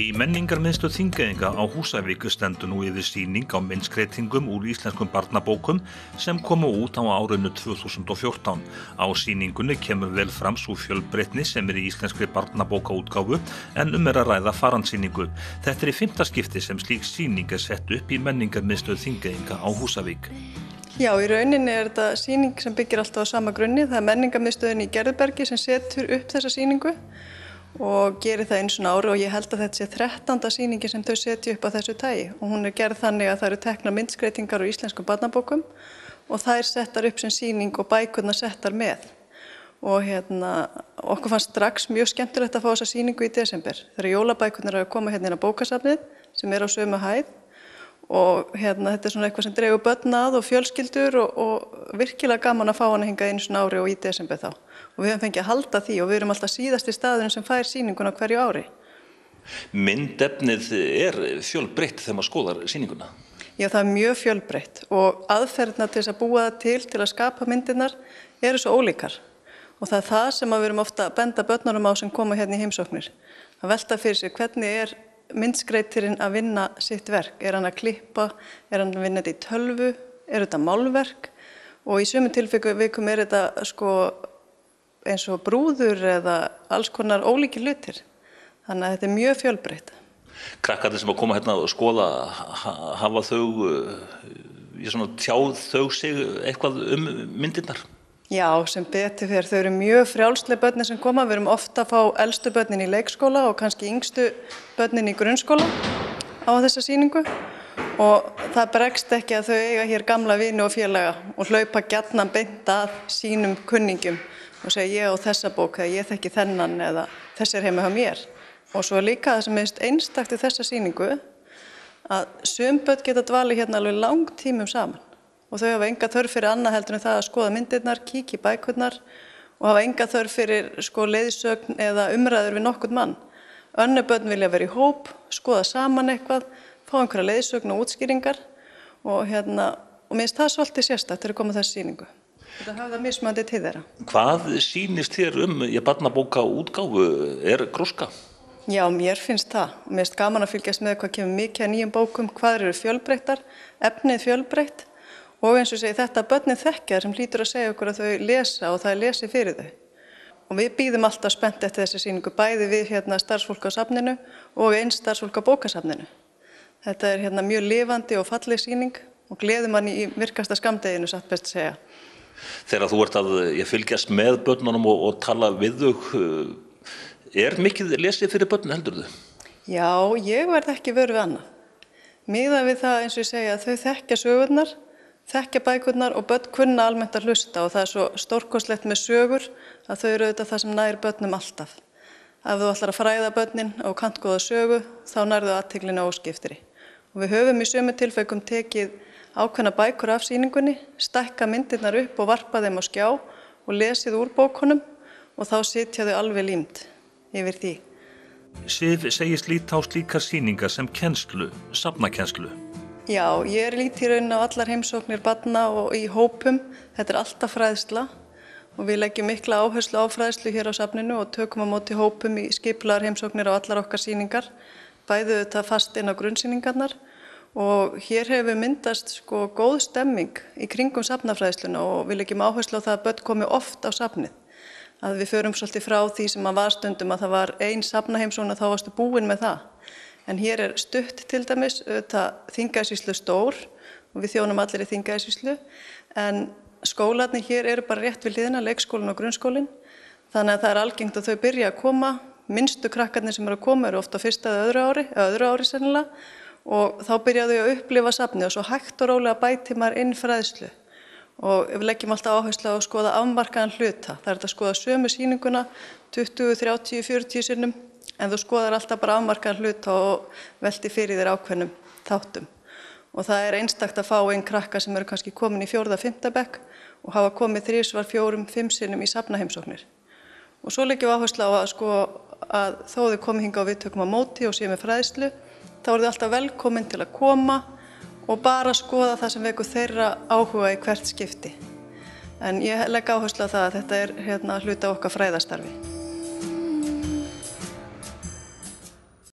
Í menningarmiðstöð Þingeyinga á Húsavík stendur nú yfir sýning á myndskreytingum úr íslenskum barnabókum sem komu út á árinu 2014. Á sýningunni kemur vel fram sú fjölbreytni sem í íslenskri barnabókaútgáfu en að ræða farandssýningu. Þetta í 5. skipti sem slík sýning sett upp í menningarmiðstöð Þingeyinga á Húsavík. Já, í rauninni þetta sýning sem byggir alltaf á sama grunni. Það menningarmiðstöðin í Gerðubergi sem setur upp þessa sýningu og gerir það einu svona ári og ég held að þetta sé 13. sýningi sem þau setja upp á þessu tagi og hún gerð þannig að það eru teknar myndskreytingar úr íslenskum barnabókum og það settar upp sem sýning og bækurnar settar með og okkur fannst strax mjög skemmtilegt að fá þessa sýningu í desember þegar jólabækurnar að koma inn á bókasafnið sem á sömu hæð og þetta svona eitthvað sem dregur börn að og fjölskyldur og virkilega gaman að fá hana hingað einu svona ári og í desember þá. Og við höfum fengið að halda því og við erum alltaf síðasti staðurinn sem fær sýninguna hverju ári. Myndefnið fjölbreytt þegar maður skoðar sýninguna? Já, það mjög fjölbreytt og aðferðina til þess að búa það til að skapa myndirnar eru svo ólíkar. Og það það sem við erum ofta að benda börnunum á sem koma í heimsóknir. Að velta fyrir sig hvernig myndskreytirinn að vinna sitt verk. Hann að klippa, hann að vinna þetta í tölvu, þetta málverk og í sumum tilvikum þetta eins og brúður eða alls konar ólíkir hlutir. Þannig að þetta mjög fjölbreytt. Krakkarnir sem að koma og skoða, hafa þau tjáð þau sig eitthvað myndirnar? Já, sem betur fer. Þau eru mjög frjálsleg börnin sem koma. Við erum ofta að fá elstu börnin í leikskóla og kannski yngstu börnin í grunnskóla á þessa sýningu. Og það bregst ekki að þau eiga hér gamla vini og félaga og hlaupa gjarnan beint að sínum kunningjum og segja ég á þessa bók eða ég þekki þennan eða þessi heima hjá mér. Og svo líka það sem einstakt í þessa sýningu að sum börn geta dvalið alveg langtímum saman og þau hafa enga þörf fyrir annað heldur en það að skoða myndirnar, kíkja í bækurnar og hafa enga þörf fyrir leiðsögn eða umræður við nokkurn mann. Önnur börn vilja vera í hóp, skoða saman eitthvað, fá einhverja leiðsögn og útskýringar og mér finnst það svolítið sérstakt þegar koma þessi sýningu. Þetta hafa það mismunandi til þeirra. Hvað sýnist þér barnabókaútgáfu? Gróska? Já, mér finnst það. Mér finnst gaman að fylgjast með hvað kemur mikið af nýjum bókum, hvað eru fjölbreyttar, efnið fjölbreytt og eins og segi þetta börnin þekkja sem hlýtur að segja okkur að þau lesa og það lesið fyrir þau. Og við bíðum alltaf spennt eftir þessi sýningu, bæði við starfsfólk á safninu og eins starfsfólk á bókasafninu. Þetta mjög lifandi og falleg sýning og gleður mann í virkasta skammdeginu, satt best að segja. Þegar þú ert að fylgjast með börnunum og tala við þau, mikið lesið fyrir börn heldurðu? Já, ég verð ekki vör við annað. Miðað við það eins og ég segja að þau þekkja sögurnar, þekkja bækurnar og börn kunna almennt að hlusta og það svo stórkostlegt með sögur að þau eru auðvitað það sem nær börnum alltaf. Ef þú ætlar að fræða börnin og kannt góða sögu, þá nærðu athyglinni óskiptri. Og við höfum í sömu tilfellum tekið ákveðna bækur af sýningunni, stækka myndirnar upp og varpa þeim á skjá og lesið úr bókunum og þá sitja þau alveg límt yfir því. Sif segist líta á slíkar sýningar sem kennslu, safnakennslu. Já, ég lít í raun á allar heimsóknir barna og í hópum. Þetta alltaf fræðsla og við leggjum mikla áherslu á fræðslu hér á safninu og tökum á móti hópum í skipulaðar heimsóknir á allar okkar sýningar, bæði þetta fast inn á grunnsýningarnar. Og hér hefur myndast góð stemming í kringum safnafræðsluna og við leggjum áherslu á það að börn komi oft á safnið. Að við förum svolítið frá því sem var stundum að það var ein safnaheimsókn og þá varstu búin með það. En hér stutt til dæmis, Þingeyjarsýslu stór og við þjónum allir í Þingeyjarsýslu. En skólarnir hér eru bara rétt við hliðina, leikskólinn og grunnskólinn. Þannig að það algengt að þau byrja að koma. Minnstu krakkarnir sem eru að koma eru ofta á fyrsta eða öðru ári sennilega. Og þá byrjaðu þau að upplifa safnið og svo hægt og rólega bæti maður inn fræðslu. Og við leggjum alltaf áherslu á að skoða afmarkaðan hluta. Það að skoða sömu sýninguna 20, 30, 40 sinnum en þú skoðar alltaf bara afmarkaðan hluta og velti fyrir þér ákveðnum þáttum. Og það einstakt að fá einn krakka sem eru kannski komin í 4. og 5. bekk og hafa komið 3, 4, 5 sinnum í safnaheimsóknir. Og svo leggjum við áherslu á að þó þau komi hingað og við tökum á móti og séu með fræðslu þá eru þau alltaf velkomin til að koma og bara skoða það sem vekur þeirra áhuga í hvert skipti. En ég legg áherslu á það að þetta hluti af okkar fræðastarfi.